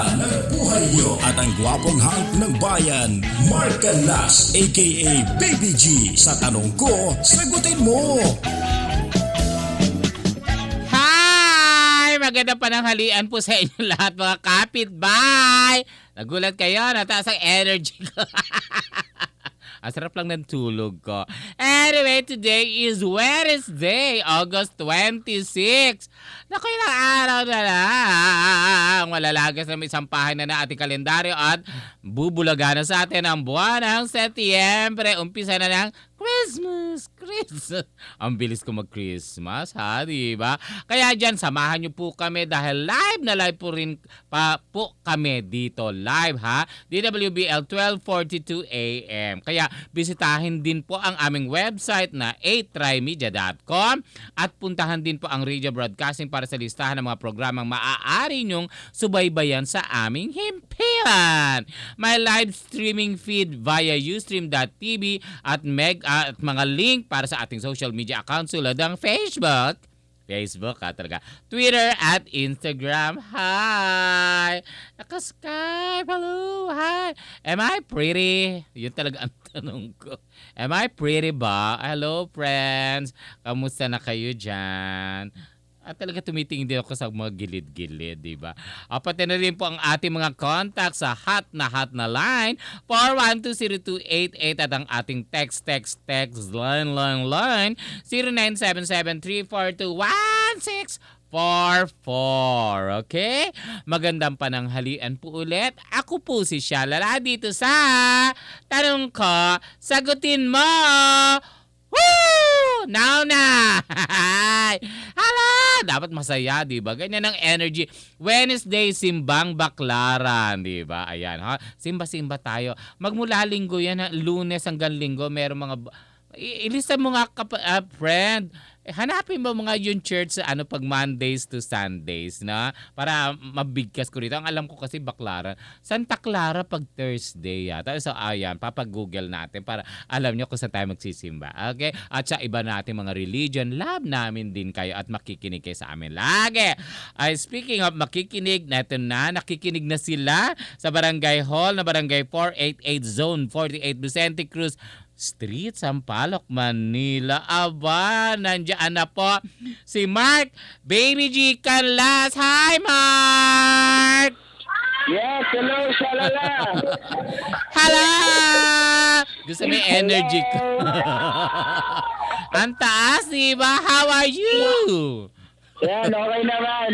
ganda ng buhay niyo at ang gwapong hunk ng bayan, Mark Canlas, aka Baby G. Sa tanong ko, sagutin mo! Hi! Magandang pananghalian po sa inyo lahat mga kapitbahay! Nagulat kayo, nataas ang energy ko. Ang sarap lang ng tulog ko. Anyway, today is Wednesday, August 26. Naku, ilang araw na lang. Malalagas na may sampahan na ating kalendaryo at bubulaga na sa atin ang buwan ng Setyembre. Umpisa na ng Christmas. Ang bilis ko mag-Christmas, ha? Diba? Kaya dyan, samahan nyo po kami dahil live na live po rin po kami dito. Live, ha? DWBL 12:42 AM. Kaya bisitahin din po ang aming website na 8trymedia.com at puntahan din po ang Radio Broadcasting para sa listahan ng mga programang maaari nyong subaybayan sa aming himpilan. May live streaming feed via ustream.tv at mga link para sa ating social media accounts tulad ng Facebook, talaga, Twitter at Instagram. Hi! Naka-Skype, hello, hi! Am I pretty? Yun talaga ang tanong ko. Am I pretty ba? Hello, friends! Kamusta na kayo dyan? At talaga tumitingin din ako sa mga gilid-gilid, di ba? Pati na rin po ang ating mga contacts sa hot na line 4120288 at ang ating text line 0977-342-1644. Okay? Magandang pananghalian po ulit. Ako po si Shalala dito sa Tanong Ko, Sagutin Mo! Woo! Now na! Hala! Dapat masaya, di ba? Ganyan ang energy. Wednesday, simbang baklaran, di ba? Ayan, ha? Simba-simba tayo. Magmula linggo yan, ha? Lunes hanggang linggo, meron mga... Ilista mo nga, friend. Hanapin mo mga yung church sa pag Mondays to Sundays na para mabigkas ko rito. Ang alam ko kasi baklaran. Santa Clara pag Thursday yata. So ayan, papag-google natin para alam nyo kung saan tayo magsisimba. Okay? At sa iba natin mga religion, love namin din kayo at makikinig kayo sa amin lagi. Speaking of makikinig, nakikinig na sila sa Barangay Hall na Barangay 488 Zone 48 Vicente Cruz Street, Sampaloc, Manila. Aba, nandiyan na po si Mark, Baby G Canlas. Hi, Mark! Yes, hello, Shalala! Hello! Gusto mo yung energy ko. Ang taas, diba? How are you? Yan, okay naman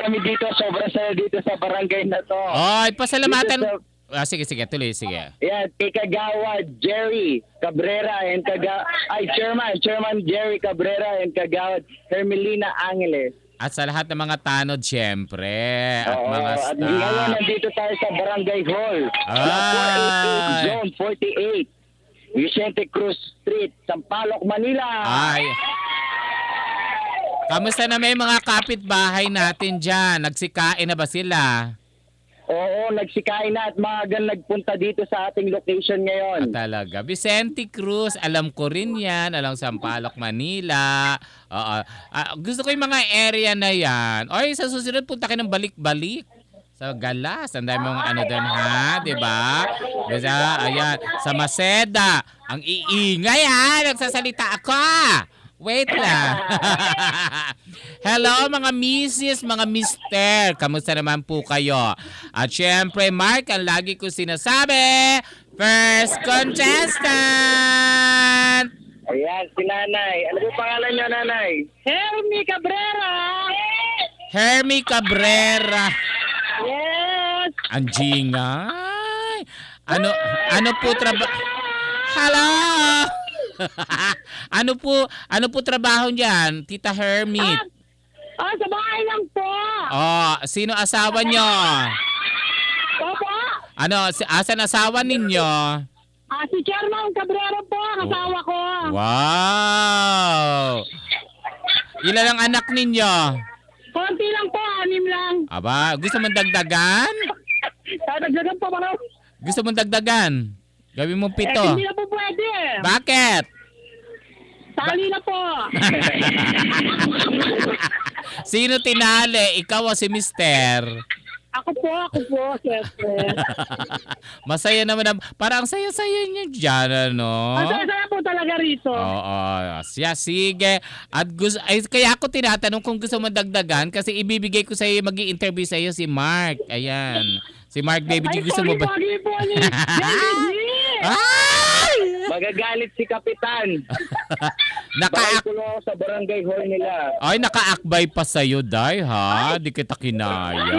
kami dito. Sobrang saya dito sa barangay na to. Oy, pasalamatan. Sige, tuloy, sige. Yeah, kay Kagawad Jerry Cabrera and Chairman Jerry Cabrera and Kagawad Hermelina Angeles. At sa lahat ng mga tanod, syempre. At mga At staff. ngayon, nandito tayo sa Barangay Hall. 488 Zone 48. Vicente Cruz Street, Sampaloc, Manila. Ay. Kamusta na may mga kapitbahay natin dyan? Nagsikain na ba sila? Oo, nagsikain na at maagang nagpunta dito sa ating location ngayon. Talaga. Vicente Cruz, alam ko rin yan. Alam Sampaloc, Manila. Gusto ko yung mga area na yan. Oy, sa susunod punta kayo ng balik-balik. Sa Galas. Ang dami mong doon, ha? Diba? Ayan. Sa Maceda. Ang iingay, ha? Nagsasalita ako. Wait lang. Hello mga Mrs., mga Mister. Kamusta naman po kayo? At syempre, Mark, ang lagi ko sinasabi, first contestant! Ayan, si Nanay. Ano yung pangalan niyo, Nanay? Hermy Cabrera! Hermy Cabrera. Yes! Ang jingay. Ano po Hello! ano po trabaho niyan, Tita Hermit? Sa bahay lang po. Sino asawa niyo? Opo. Asan asawa ninyo? Si Chairman Cabrera po, asawa ko. Wow! Ilan ang anak ninyo? Konti lang po, 6 lang. Aba, gusto mong dagdagan? Dagdagan po ba? Gusto mong dagdagan? Gawin mo 7. Hindi na po pwede. Bakit? Sali na po. Sino tinali? Ikaw o si Mister? Ako po, syempre. Masaya naman. Parang saya-saya niyo dyan, ano? Ang saya po talaga rito. Oo. Siya, sige. At kaya ako tinatanong kung gusto mo dagdagan kasi ibibigay ko sa iyo, mag-i-interview sa iyo si Mark. Ayan. Si Mark Baby G, gusto mo ba? Ay, po ni Baby G! Ay! Magagalit si Kapitan. Naka Bakulo sa barangay hall nila. Ay, nakaakbay pa sa'yo, Day, ha? Di kita kinaya.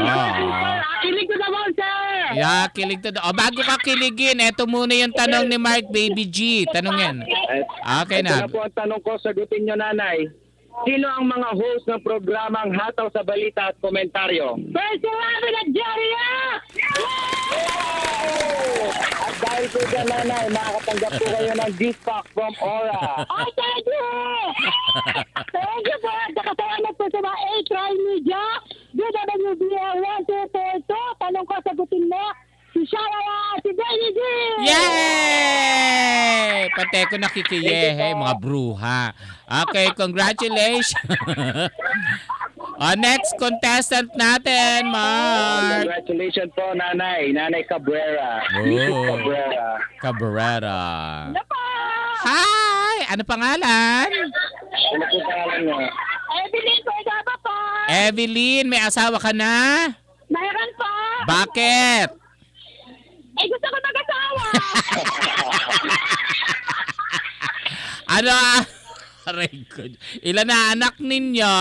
Kilig ko naman, sir! Yeah, kilig to. O, bago ka kiligin, eto muna yung tanong ni Mark Baby G. Tanong yan. Okay Ito na. na po ang tanong ko, sagutin nyo, nanay. Sino ang mga host ng programang Hataw sa Balita at Komentaryo? First Raven at Jerry! At dahil po dyan, nanay, makakatanggap po kayo ng gift pack from Aura. Oh, thank you! Thank you po! Nakasalamat po sa mga A-Trial Media, DWBL 1242. Tanong ko, sagutin mo. Si Shalala, si Baby G! Yay! Pati ko nakikiyehe, mga bruha. Okay, congratulations. Next contestant natin, Mark. Congratulations po, nanay. Nanay Cabrera. Oh. Cabrera. Cabrera. Ano po? Hi! Ano pangalan? Ano po pangalan nyo? Evelyn po, ikaw ba po? Evelyn, may asawa ka na? Mayroon po. Bakit? Eh, gusto ko mag-asawa. Ano? Aray ko. Ilan na anak ninyo?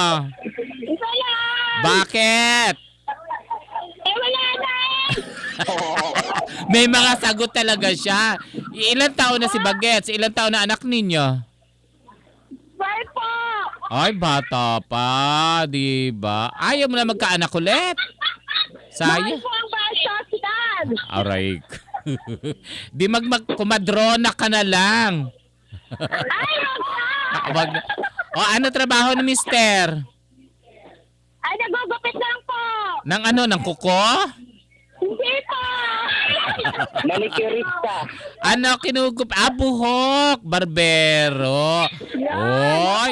Isa lang. Bakit? Eh, wala na. May mga sagot talaga siya. Ilan taon na si Bagets? Ilan taon na anak ninyo? Bye po. Ay, bata pa, di ba? Ayaw mo na magkaanak ulit. Sayang. Bye po ang basa, Dad. Aray ko. Di kumadrona ka na lang. Ay, O ano trabaho ni mister? ay, nagugupit lang po. Nang ano, ng kuko? Hindi po. Manicurista. Ano kinugup? Buhok. Barbero. Oy.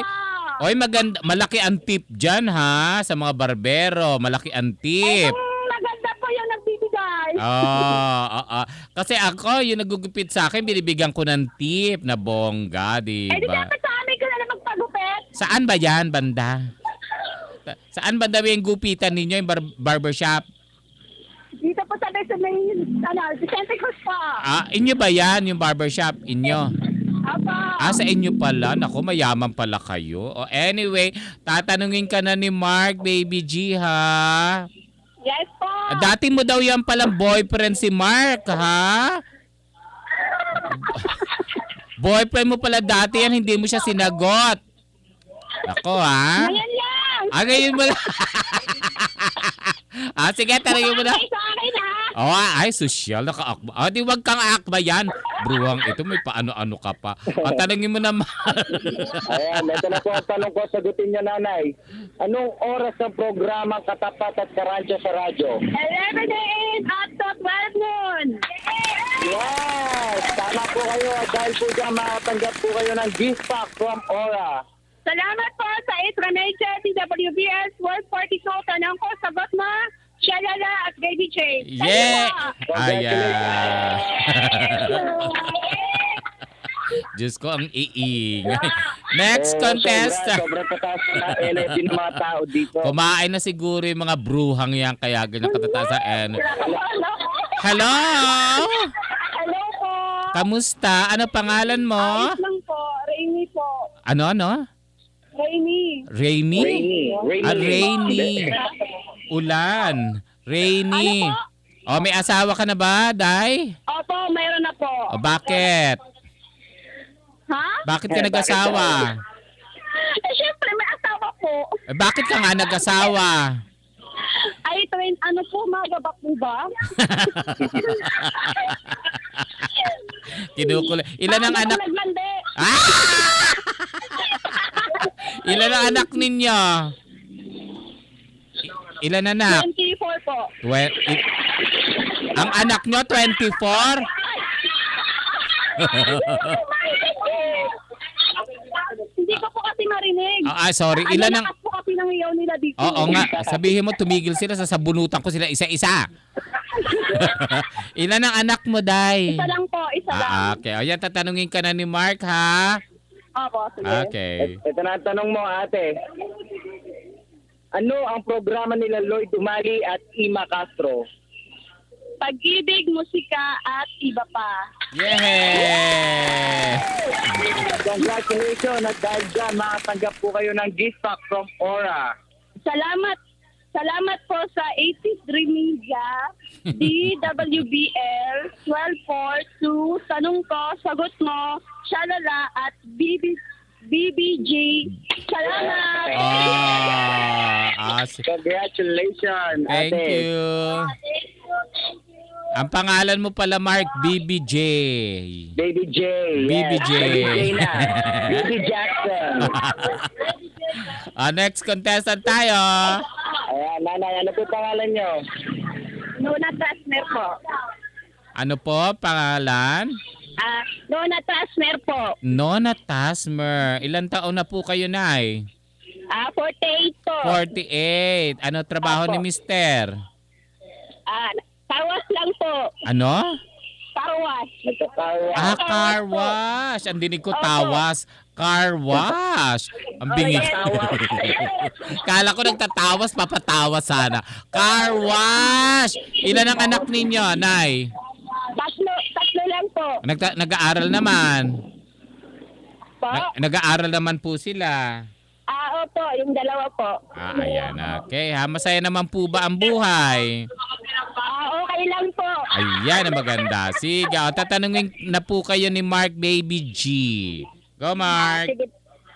Oy, maganda. Malaki ang tip dyan, ha? Sa mga barbero. Malaki ang tip. Maganda po yung nagbibigay. Kasi ako, yung nagugupit sa akin, binibigyan ko ng tip na bongga, di Eh, di ba? dapat sa amin ka na lang magpagupit. Saan ba yan, banda? Saan banda yung gupitan ninyo, yung barbershop? Dito po sa may, Vicente Cruz po. Inyo ba yan, yung barbershop? Inyo? Apa. Sa inyo pala. Naku, mayaman pala kayo. Anyway, tatanungin ka na ni Mark, Baby G, ha? Yes po. Dati mo daw yan palang boyfriend si Mark, ha? Boyfriend mo pala dati yan, hindi mo siya sinagot. Ako, ha? Ngayon lang. Ngayon mo lang. Sige, tanongin mo na. Ay, sa akin ha. Ay, sosyal. Naka-akba. Di wag kang akba yan. Bruhang ito, may paano-ano ka pa. Tanongin mo naman. Ayan, ito na po ang tanong ko. Sagutin niya, nanay. Anong oras ng programang Katapat at Karancha sa radyo? 11 a.m. up to 12 noon. Yes! Tama po kayo. Dahil po dyan, makatanggap po kayo ng gift pack from Aura. Salamat po sa Itramage TWBS World 42. Tanong ko, sagot mo, Shalala at Baby J. Yeah! Congratulations. Diyos ko, ang iingay. Next contestant. Sobrang pataas na energy ng mga tao dito. Kumain na siguro yung mga bruhang yan, kaya ganyan katataas sa Hello? Hello po. Kamusta? Ano pangalan mo? Ayos lang po. Rainy po. Ano? Rainy. Rainy? Rainy. Ulan. Rainy. Ano May asawa ka na ba, Day? Opo, mayroon na po. Bakit? Ha? Bakit ka nag-asawa? Siyempre, may asawa po. Bakit ka nga nag-asawa? Ay, ano po, magabak po ba? Kinukula. Ilan ang anak? Naglandi. Ilan ang anak ninyo? Ilan anak? 24 po. Ang anak nyo, 24? Hindi ko po kasi marinig. Sorry. Ilan ang... Lakas po kasi ng iyaw nila dito. Oo nga, sabihin mo tumigil sila, sasabunutan ko sila isa-isa. Ilan ang anak mo, Day? Isa lang po, isa lang. Okay. O yan, tatanungin ka na ni Mark, ha? Opo, sige. Okay. Ito na ang tanong mo, ate. Ano ang programa nila Lloyd Dumali at Ima Castro? Pag-ibig, musika, at iba pa. Yay! Congratulations at dahil dyan, makatanggap po kayo ng gift pack from Aura. Salamat po sa 83 Media, DWBL, 1242, Tanong Ko, Sagot Mo, Shalala, at BBG. Salamat! Congratulations, Thank ate. you. Ang pangalan mo pala, Mark, BBJ. Baby J. BBJ. Yes. Baby J na. Baby Jackson. Next contestant tayo. Ayan, nanay, ano po pangalan nyo? Nona Trasmer po. Ano po, pangalan? Nona Trasmer po. Nona Tasmer. Ilan taon na po kayo, Nay? 48 po. 48. Ano trabaho ni Mister? Carwash lang po. Ano? Carwash. Nagkakawa. Car wash. Ang dinig ko tawas. Car wash. Ang bingi. Kala ko nagtatawas, papatawas sana. Car wash. Ilan ang anak ninyo, Nay? Tatlo lang po. Nag-aaral naman. Po? Nag-aaral naman po sila. Opo, yung dalawa po. Ayan. Okay, ha? Masaya naman po ba ang buhay? Okay lang po. Ayan, ang maganda. Sige, tatanungin na po kayo ni Mark Baby G. Go, Mark. Sige.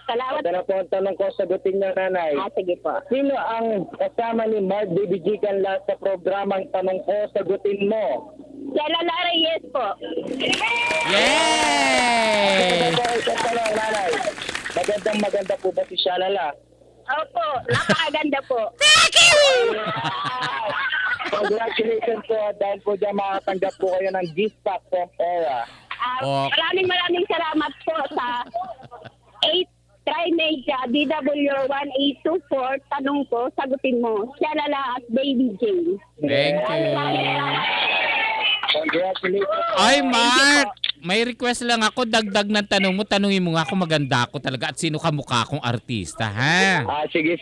Salamat. Ito na po ang tanong ko, sagutin nyo, nanay. Sige po. Sino ang kasama ni Mark Baby G Canlas sa programang Tanong Ko, Sagutin Mo? Shalala Reyes po. Yay! Ito tanong, nanay. Maganda po ba si Shalala? Opo, napakaganda po. Congratulations po dahil po dyan makatanggap po kayo ng gift pack from Aura. Maraming salamat po sa 8 Trimedia DW1824. Tanong Ko, Sagutin Mo. Shalala at Baby J. Thank you. Congratulations. Ay, Mark! May request lang ako. Dagdag ng tanong mo. Tanungin mo nga kung maganda ako talaga at sino ka mukha kong artista, ha? Sige.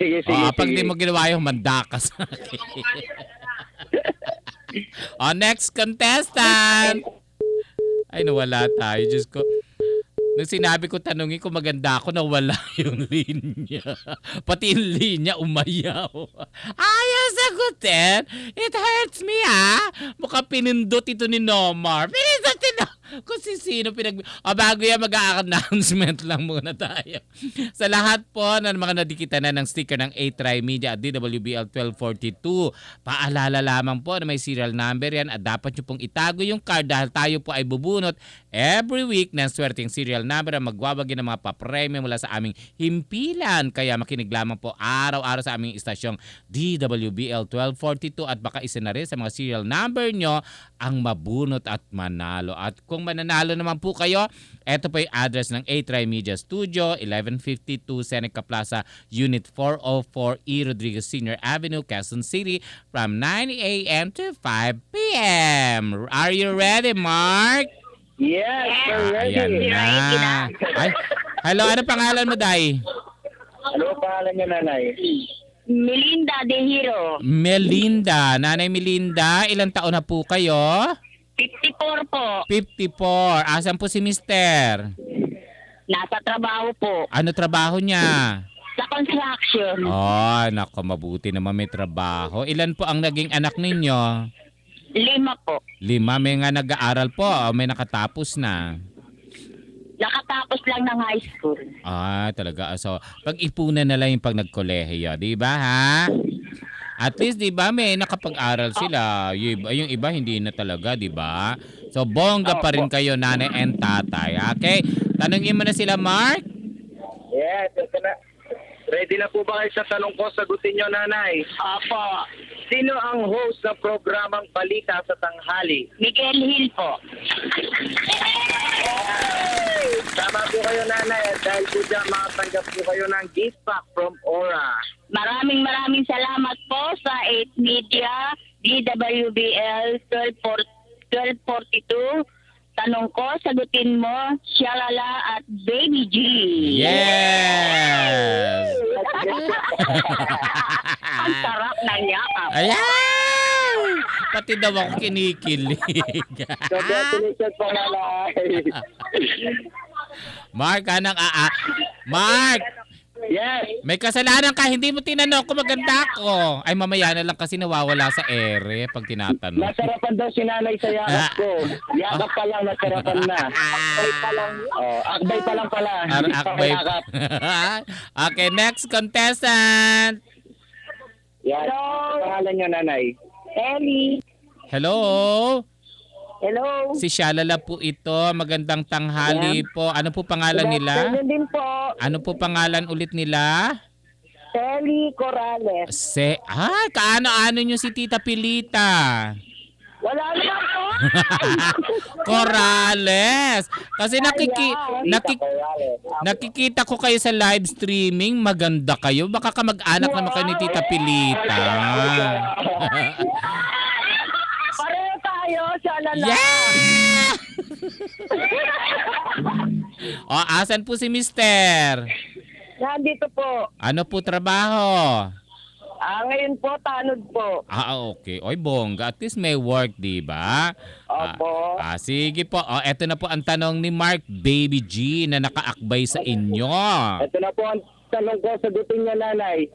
Pag di mo ginawa yung manda ka sa akin. Next contestant. Ay, nawala tayo. Diyos ko. Nung sinabi ko, tanungin ko maganda ako, nawala yung linya. Pati yung linya, umayaw. Ayaw sagutin. It hurts me, ha? Mukhang pinindot ito ni Nomar. Pinindot ito. Kung sino bago yan, mag-a-announcement lang muna tayo. Sa lahat po ng mga nadikitan na ng sticker ng A-Try Media at DWBL 1242, paalala lamang po na may serial number yan at dapat nyo pong itago yung card dahil tayo po ay bubunot every week ng swerteng serial number ang magwawagi ng mga papremyo mula sa aming himpilan. Kaya makinig lamang po araw-araw sa aming istasyong DWBL 1242 at baka isa na rin sa mga serial number nyo ang mabunot at manalo. At kung mananalo naman po kayo, eto po yung address ng A-Try Media Studio, 1152 Seneca Plaza, Unit 404 E. Rodriguez Sr. Avenue, Quezon City from 9 a.m. to 5 p.m. Are you ready, Mark? Yes, we're ready. Ayan na. Ay, hello, ano pangalan mo, Day? Ano ang pangalan niyo, nanay? Melinda De Hiro. Melinda. Nanay Melinda, ilang taon na po kayo? 54 po. 54. Asan po si Mister? Nasa trabaho po. Ano trabaho niya? Sa construction. Oh, nako, mabuti naman may trabaho. Ilan po ang naging anak ninyo? 5 po. 5. May nga nag-aaral po. May nakatapos na. Nakatapos lang ng high school. Talaga. So, pag-ipunan na lang yung pag nagkolehiyo. Di ba, ha? At least, di ba, may nakapag-aral sila. Yung iba, hindi na talaga, di ba? So, bongga pa rin kayo, nanay and tatay. Okay? Tanungin mo na sila, Mark? Yes, ito na. Ready na po ba kayo sa tanong ko? Sagutin nyo, nanay. Opo. Sino ang host ng programang Balita sa Tanghali? Miguel Hill po. Tama po kayo, nanay. At dahil po dyan, makatanggap po kayo ng gift pack from Aura. Maraming salamat po sa 8 Media, DWBL 1242. Tanong ko, sagutin mo, Shalala at Baby G. Yes! Ang sarap na yakap. Ayan! Pati daw ako kinikilig. Congratulations po, nanay. Mark, anang Mark! Yes. May kasalanan ka, hindi mo tinanong kung maganda ako. Ay, mamaya na lang kasi nawawala sa ere pag tinatanong. Nasarapan daw si nanay sa yakap ko. Yakap pa lang, nasarapan na. Akbay pa lang. Akbay pa lang pala. Hindi pa Akbay. yakap. Okay, next contestant. Yan. Ano pangalan niyo, nanay? Ellie. Hello? Hello. Si Shalala po ito. Magandang tanghali po. Ano po pangalan nila? Ganun din po. Ano po pangalan ulit nila? Ellie Corrales. Kaano-ano nyo si Tita Pilita? Wala naman po. Corrales. Kasi nakikita ko kayo sa live streaming. Maganda kayo. Baka kamag-anak naman kayo ni Tita Pilita. Pareho tayo, Shalala. Yeah! Asan po si Mister? Nandito po. Ano po trabaho? Ngayon po, tanod po. Okay. Oy, bongga. At least may work, di ba? Opo. Sige po. Eto na po ang tanong ni Mark Baby G na nakaakbay sa inyo. Ito na po ang tanong ko, sagutin niya, nanay.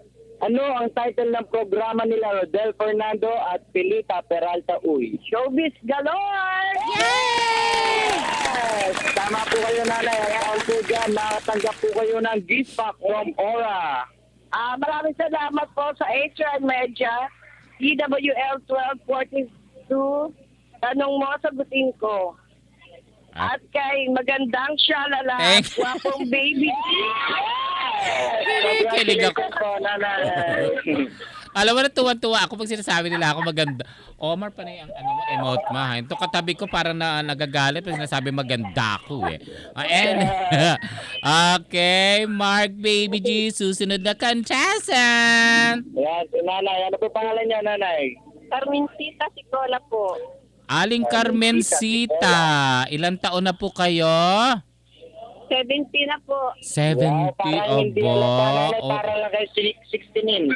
Ano ang title ng programa nila Rodel Fernando at Pilita Peralta Uy? Showbiz galore! Yes! Tama po kayo, nanay. Ang po dyan, makatanggap po kayo ng gift pack from Aura. Maraming salamat po sa HR Media, DWL 1242. Tanong mo, sagutin ko. At kay magandang Shalala, Thank- wapong baby. Kilig ako. Congratulations po, nanay. Alam mo na tuwan-tuwa ako pag sinasabi nila ako maganda. Omar pa na yung emote mo. Ito katabi ko parang nagagalit pag sinasabi maganda ako eh. Okay, Mark Baby G, susunod na contestant. Yan, si nanay. Ano po pangalan niya, nanay? Carmencita Sicola po. Aling Carmencita, ilang taon na po kayo? 70 na po. 70, Wow, parang hindi obo. alam, nanay. Parang lang kayo 16.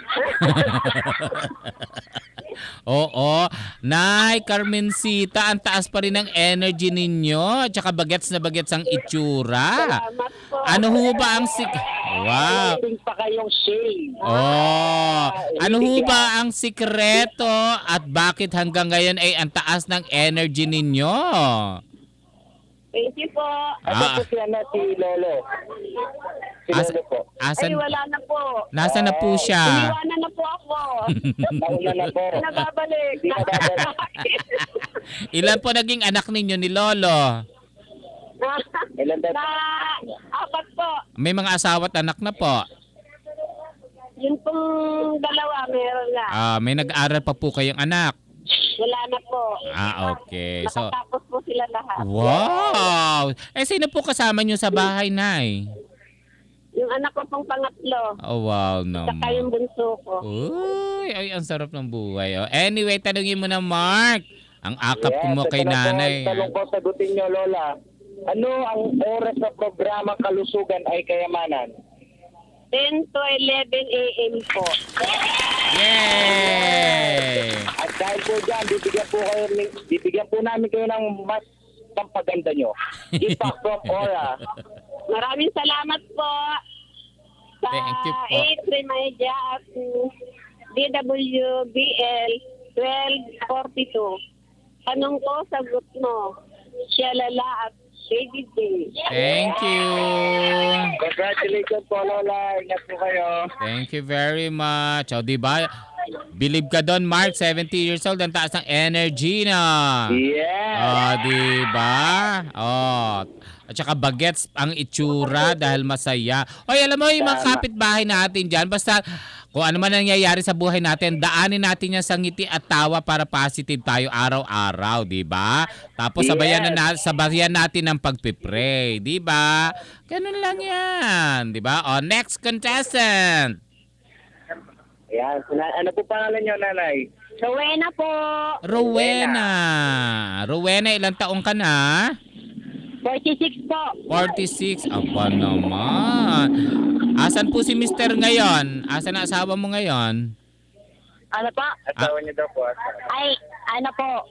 Oo. Nay, Carmencita, ang taas pa rin ng energy ninyo. Tsaka bagets na bagets ang itsura. Salamat po. Ano ho ba ang Wow. Meron pa kayong shade. Ano ho ba ang sikreto at bakit hanggang ngayon ay ang taas ng energy ninyo? Thank you po. Ano po siya na si Lolo? Si Lolo po. Asan? Ay, wala na po. Nasaan na po siya? Iniwanan na po ako. Nauna na po. Nababalik. Di na babalik. Ilan po naging anak ninyo ni Lolo? Ilan tayo? Na apat po. May mga asawa at anak na po. Yun pong dalawa, meron na. May nag-aaral pa po kayong anak. Wala na po. Okay. So, Nakatapos po sila lahat. wow! Sino po kasama nyo sa bahay, Nay? Yung anak ko pong pangatlo. Oh, wow Saka yung naman. bunso ko. Uy, ay, ang sarap ng buhay. Anyway, tanungin mo na, Mark. Ang akap ko mo Yes, kay ito na po nanay. ang tanong ko, sagutin niyo, Lola. Ano ang oras sa programa Kalusugan ay Kayamanan? 10 to 11 a.m. po. Yay! At dahil po dyan, bibigyan po namin kayo ng mas pampaganda nyo. Gift pack from Aura. Maraming salamat po sa Thank you po. 8 Media at DWBL 1242. Tanong ko, sagot mo. Shalala at Baby J. Thank you. Congratulations po, Lola. Ingat po kayo. Thank you very much. O, diba? Believe ka doon, Mark. 70 years old. Ang taas ng energy na. Yeah. Diba? At saka bagets ang itsura dahil masaya. Oy, alam mo yung mga kapitbahay natin dyan, basta Kung ano man nangyayari sa buhay natin, daanin natin yan sa ngiti at tawa para positive tayo araw-araw, di ba? Tapos sabayan natin ng pagpipray, di ba? Ganun lang yan, di ba? O, next contestant. Ayan. Ano po pangalan niyo, nanay? Rowena po. Rowena, ilang taong ka na? 46 po. 46. Aba naman. Asan po si Mr. ngayon? Asan ang asawa mo ngayon? Ano po? Asawa niyo daw po. Ay, ano po,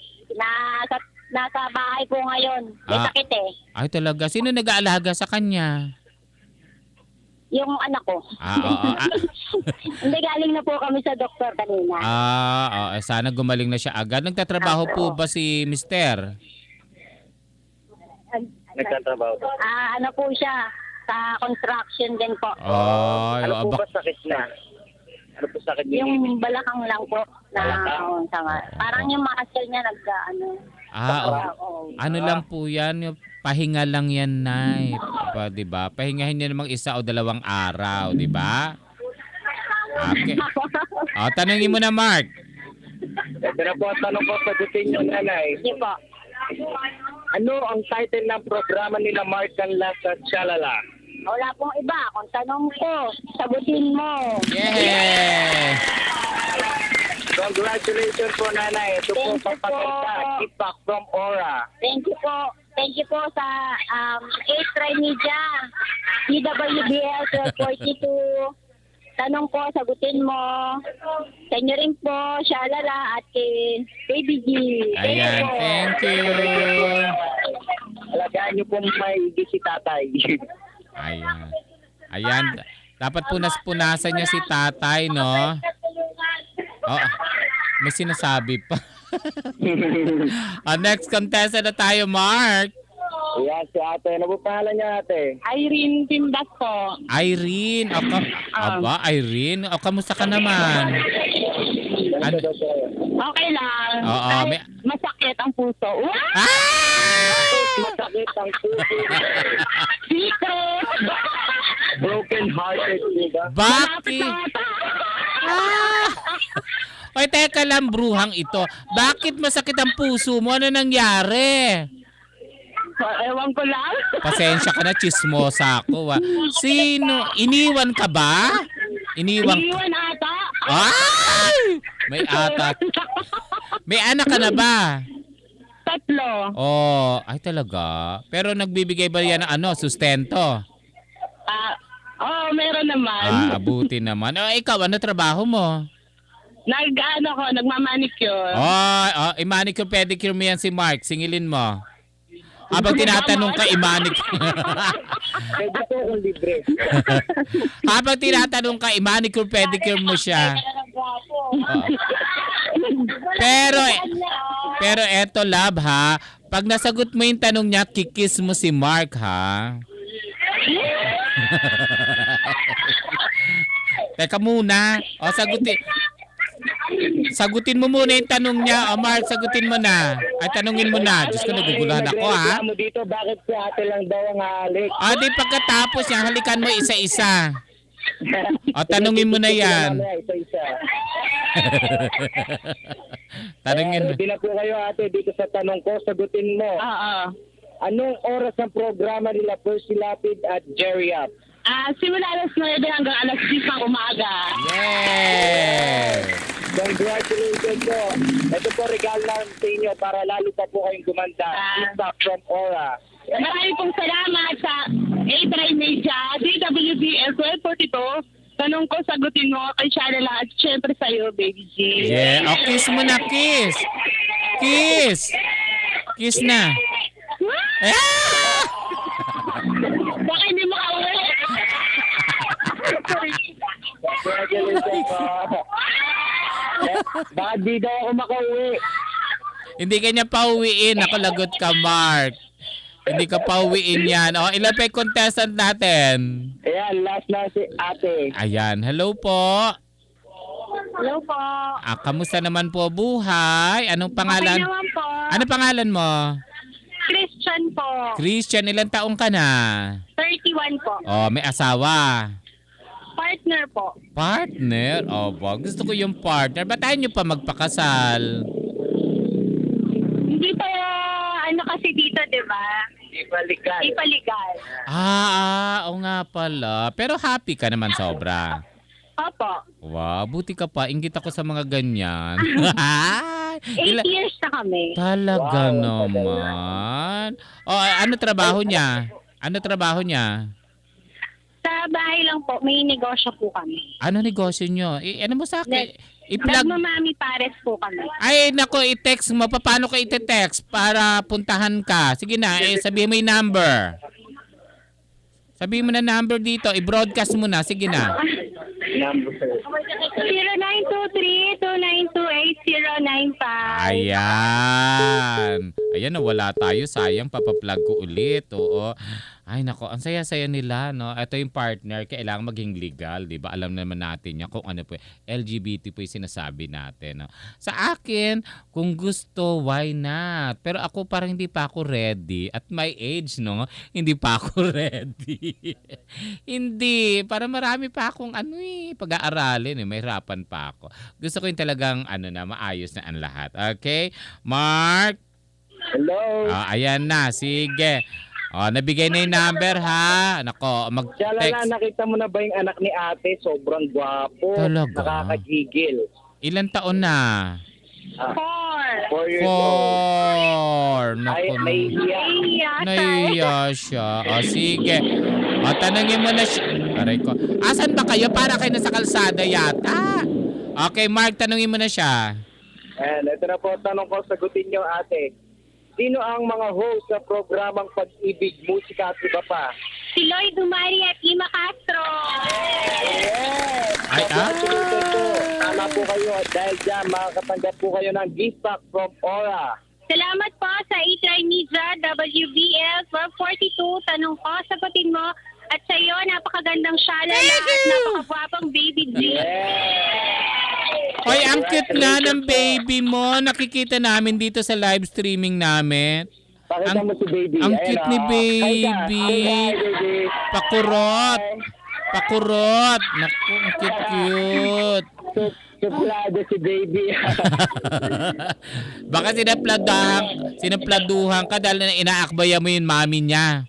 nasa bahay po ngayon. May sakit eh. Ay talaga. Sino nag-aalaga sa kanya? Yung anak ko. Oo. Hindi, galing na po kami sa doktor kanina. Sana gumaling na siya agad. Nagtatrabaho po ba si Mr.? Nagtatrabaho po. Ano po siya? Sa construction din po. Ano po ba sakit na? Ano po sakit niya? Yung balakang lang po. Parang yung muscle niya Ano lang po yan? Yung pahinga lang yan, Nay. Di ba? Pahingahin niya namang 1 o 2 araw, di ba? Okay. Tanungin mo na, Mark. Ito na po ang tanong ko, sagutin niyo, nanay. Hindi po. Ano ang title ng programa nila Mark Canlas at Shalala? Wala pong iba. Kung tanong ko, sagutin mo. Yeah! Congratulations po, nanay. Ito po papaganda. Keep back from Aura. Thank you po. Thank you po sa A-Try Media, PWBL 1242. Tanong ko, sagutin mo. Sa inyo rin po, Shalala at kay Baby G. Ayan, thank you. Alagaan niyo po maigi si tatay. Ayan. Dapat punas-punasan niya si tatay, no? May sinasabi pa. Next contestant na tayo, Mark. Ayan, si ate. Ano po pangalan niya, ate? Irene Timdas po. Irene. Irene. Kamusta ka naman? Okay lang. Masakit ang puso. Masakit ang puso. Secret. Broken hearted, diba? Bakit? Oy, teka lang, bruhang ito. Bakit masakit ang puso mo? Ano nangyari? Ewan ko lang. Pasensya ka na, chismosa ako. Sino? Iniwan ka ba? Iniwan ata. Ay! May ata. May anak ka na ba? 3. Ay talaga. Pero nagbibigay ba yan ng sustento? Meron naman. Abuti naman. Ikaw, ano trabaho mo? Nagmamanicure. I-manicure, pedicure mo yan si Mark. Singilin mo. Habang tinatanong ka, i-manicure. Pwede po kung libre. Habang tinatanong ka, i-manicure, pedicure mo siya. Pero eto, love, ha? Pag nasagot mo yung tanong niya, kikiss mo si Mark, ha? Teka muna. Sagutin mo muna yung tanong niya. Mark, sagutin mo na. Tanungin mo na. Diyos ko, naguguluhan ako, ha? Mo dito, bakit si ate lang daw ang halik? Di pagkatapos yan, halikan mo isa-isa. Tanungin mo na yan. Tanungin mo. Hindi na po kayo, ate, dito sa tanong ko. Sagutin mo. Anong oras ang programa nila Percy Lapid at Jerry Up? Simula alas 9 hanggang alas 10 ng umaga. Yay! Congratulations po. Ito po regalo namin sa inyo para lalo pa po kayong gumanda. Keep back from Aura. Maraming pong salamat sa A-Try Media, DWBL 1242. Tanong ko, sagutin mo kay Shalala at syempre sa'yo, Baby G. Yeah. Kiss mo na, kiss. Kiss. Kiss na. Baka hindi mo kauwi. Congratulations po. Bakit di daw ako makauwi? Hindi kanya pauwiin. Ako, lagot ka, Mark. Hindi ka pauwiin yan. Ilan pa yung contestant natin? Ayan, last na si ate. Ayan. Hello po. Hello po. Kamusta naman po buhay? Anong pangalan? Okay naman po. Ano pangalan mo? Christian po. Christian, ilang taong ka na? 31 po. May asawa. Partner po. Partner? Opo, gusto ko yung partner. Ba't tayo nyo pa magpakasal? Hindi pa, kasi dito, di ba? Di ba legal? Hindi pa legal. Oo nga pala. Pero happy ka naman sobra. Opo. Wow, buti ka pa. Inggit ako sa mga ganyan. 8 years na kami. Talaga Wow, naman. Ano trabaho niya? Ano trabaho niya? Sa bahay lang po, may negosyo po kami. Ano negosyo nyo? Ano mo sa akin? I-plug. Nagmamami pares po kami. Ay, nako, i-text mo. Paano ka i-text para puntahan ka? Sige na, sabihin mo yung number. Sabihin mo na number dito. I-broadcast mo na. Sige na. Number, sir. 0923-2928-095. Ayan. Ayan, nawala tayo. Sayang, papaplug ko ulit. Oo. Ay, nako, ang saya-saya nila, no? Ito yung partner, kailangan maging legal, di ba? Alam naman natin yan kung ano po, LGBT po yung sinasabi natin, no? Sa akin, kung gusto, why not? Pero ako parang hindi pa ako ready. At my age, no? Hindi pa ako ready. Hindi. Para marami pa akong pag-aaralin, may hirapan pa ako. Gusto ko yung talagang, maayos na ang lahat. Okay? Mark? Hello? Ayan na. Sige. Nabigay na yung number, ha? Nako, Shalala, mag-text. nakita mo na ba yung anak ni ate? Sobrang gwapo. Talaga? Nakakagigil. Ilan taon na? 4. 4 years old. 4. Naku, Naiya naiya siya. Sige. Tanungin mo na siya. Aray ko. Asan ba kayo? Para kayo nasa kalsada yata. Okay, Mark, tanungin mo na siya. And ito na po, tanong ko, sagutin niyo ate. Sino ang mga host sa programang Pag-ibig, Musika at Iba Pa? Si Lloyd Dumari at Ima Castro. Yes! Ay, Congratulations po. Tama po kayo at dahil dyan, makakatanggap po kayo ng gift pack from Aura. Salamat po sa Itry Media, WBL 1242. Tanong ko, sagutin mo. At sa iyo, napakagandang shalala at napakagwapang baby G. Hoy, ang cute na ng baby mo. Nakikita namin dito sa live streaming namin. Pakita mo si baby. Ang Ayan, cute ni baby. Hi, baby. Pakurot. Pakurot. Naku, ang cute-cute. Suplado si baby. Baka sinapladuhan ka dahil inaakbayan mo yung mami niya.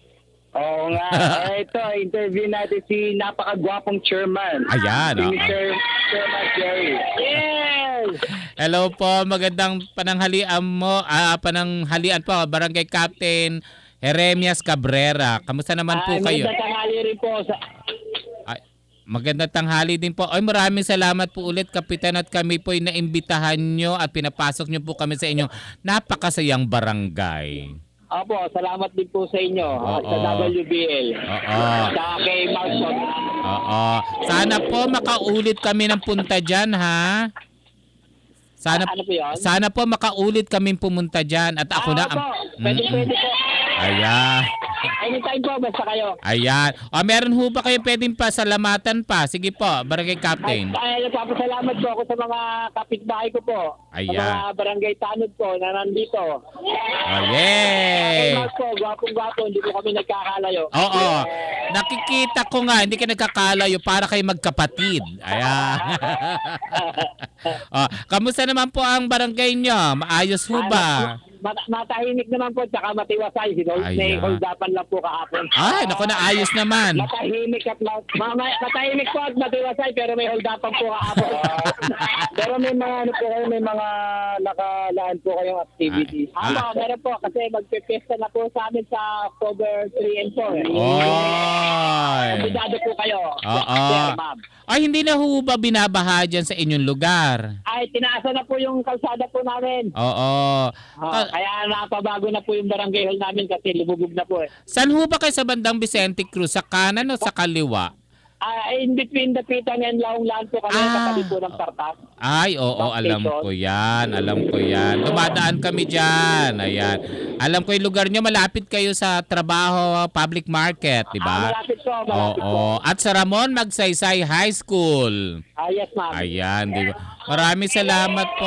Oo nga. Ito, interview natin si napakagwapong chairman. Ayan, Si Chairman Jerry. Yes! Hello po, magandang pananghalian mo. Pananghalian po, Barangay Captain Jeremias Cabrera. Kamusta naman po kayo? Magandang tanghali rin po. Magandang tanghali din po. Ay, maraming salamat po ulit, Kapitan, at kami po ay naimbitahan nyo at pinapasok nyo po kami sa inyong napakasayang barangay. Opo, salamat din po sa inyo sa WBL. Sa kay Markson. Sana po makaulit kami ng punta dyan, ha? Ano po yun? Sana po makaulit kami pumunta dyan. At ako na... Pwede po. Ayan. Anytime po, basta kayo. Ayan. Meron ho ba kayo pwedeng pasalamatan pa? Sige po, Barangay Captain. Nagpapasalamat po ako sa mga kapitbahay ko po. Ayan. Sa mga barangay tanod po na nandito. Yay! Ay, po, gwapong-gwapo, hindi po kami nagkakalayo. Oo. Nakikita ko nga, hindi ka nagkakalayo para kayo magkapatid. Ayan. Kamusta naman po ang barangay nyo? Maayos ho ba? Matahimik naman po, tsaka matiwasay. Hold-upan lang po kahapon. Ay, naku, naayos naman. Matahimik matahimik po at matiwasay, pero may hold-upan po kahapon. Pero may mga nakalaan po kayong activities. Meron po, kasi magpe-fiesta na po sa amin sa October 3 and 4. Oy! Abidado po kayo. Ay, hindi na ho ba binabaha dyan sa inyong lugar? Ay, tinaasa na po yung kalsada po namin. Oo. Kaya napabago na po yung barangay hall namin kasi lumubog na po eh. Saan ho ba kayo sa bandang Vicente Cruz? Sa kanan o sa kaliwa? In between the Pitan and Laong-Laan po kami katabi po ng Tartas. Ay, oo, alam ko yan. Alam ko yan. Dumadaan kami dyan. Ayan. Alam ko yung lugar nyo, malapit kayo sa trabaho, public market, di ba? Malapit po, malapit po. Oo. At sa Ramon Magsaysay High School. Yes, ma'am. Ayan, di ba? Maraming salamat po,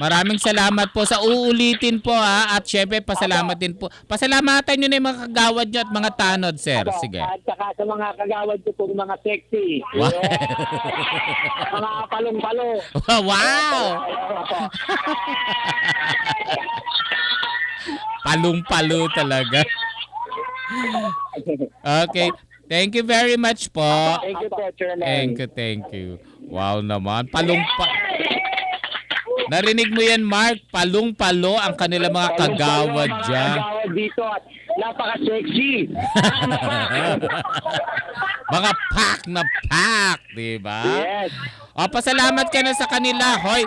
Maraming salamat po sa uulitin po at syempre pasalamat din po. Pasalamatan nyo na yung mga kagawad nyo at mga tanod, sir. Opo, Sige. At saka sa mga kagawad ko pong mga sexy. Wow. Yeah. Mga palong-palo. Wow! Palong-palo talaga. Okay. Thank you very much po. Thank you po, Chairman. Thank you. Wow naman. Narinig mo yan, Mark? Palong-palo ang kanila mga kagawad dyan. Kagawad dito at napaka-sexy. Mga pack na pack, diba? Yes. O, pasalamat ka na sa kanila. Hoy,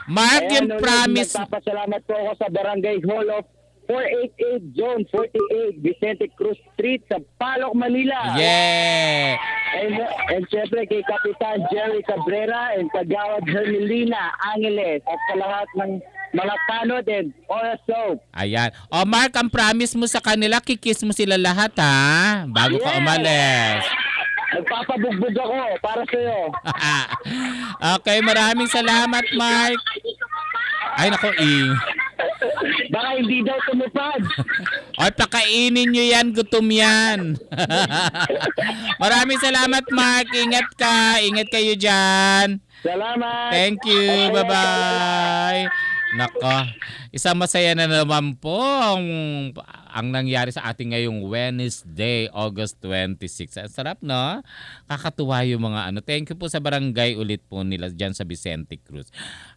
Mark, yung promise. Nagpapasalamat po ako sa Barangay Hall of 488 Zone 48 Vicente Cruz Street sa Palok, Manila. Yeah! And syempre kay Kapitan Jerry Cabrera and Kagawad Hermelina Angeles at sa lahat ng mga tanod and OSO. Ayan. O, Mark, ang promise mo sa kanila, kikiss mo sila lahat, ha? Bago ka umalis. Nagpapabugbog ako para sa'yo. Okay, maraming salamat, Mark. Ay, nako, Baka hindi daw tumupad. Ay, pakainin nyo yan, gutom yan. Maraming salamat, Mark. Ingat ka. Ingat kayo dyan. Salamat. Thank you. Bye-bye. Nako, isang masaya na naman po ang nangyari sa ating ngayong Wednesday, August 26. Ang sarap, no? Kakatuwa yung mga ano. Thank you po sa barangay ulit po nila dyan sa Vicente Cruz.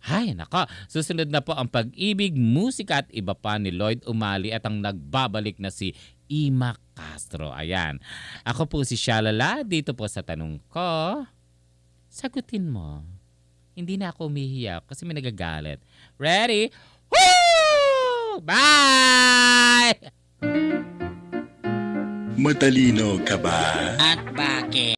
Ay, nako. Susunod na po ang pag-ibig, musika at iba pa ni Lloyd Umali at ang nagbabalik na si Ima Castro. Ayan. Ako po si Shalala. Dito po sa tanong ko, sagutin mo. Hindi na ako umihiyak kasi may nagagalit. Ready? Woo! Bye! Matalino ka ba? At bakit?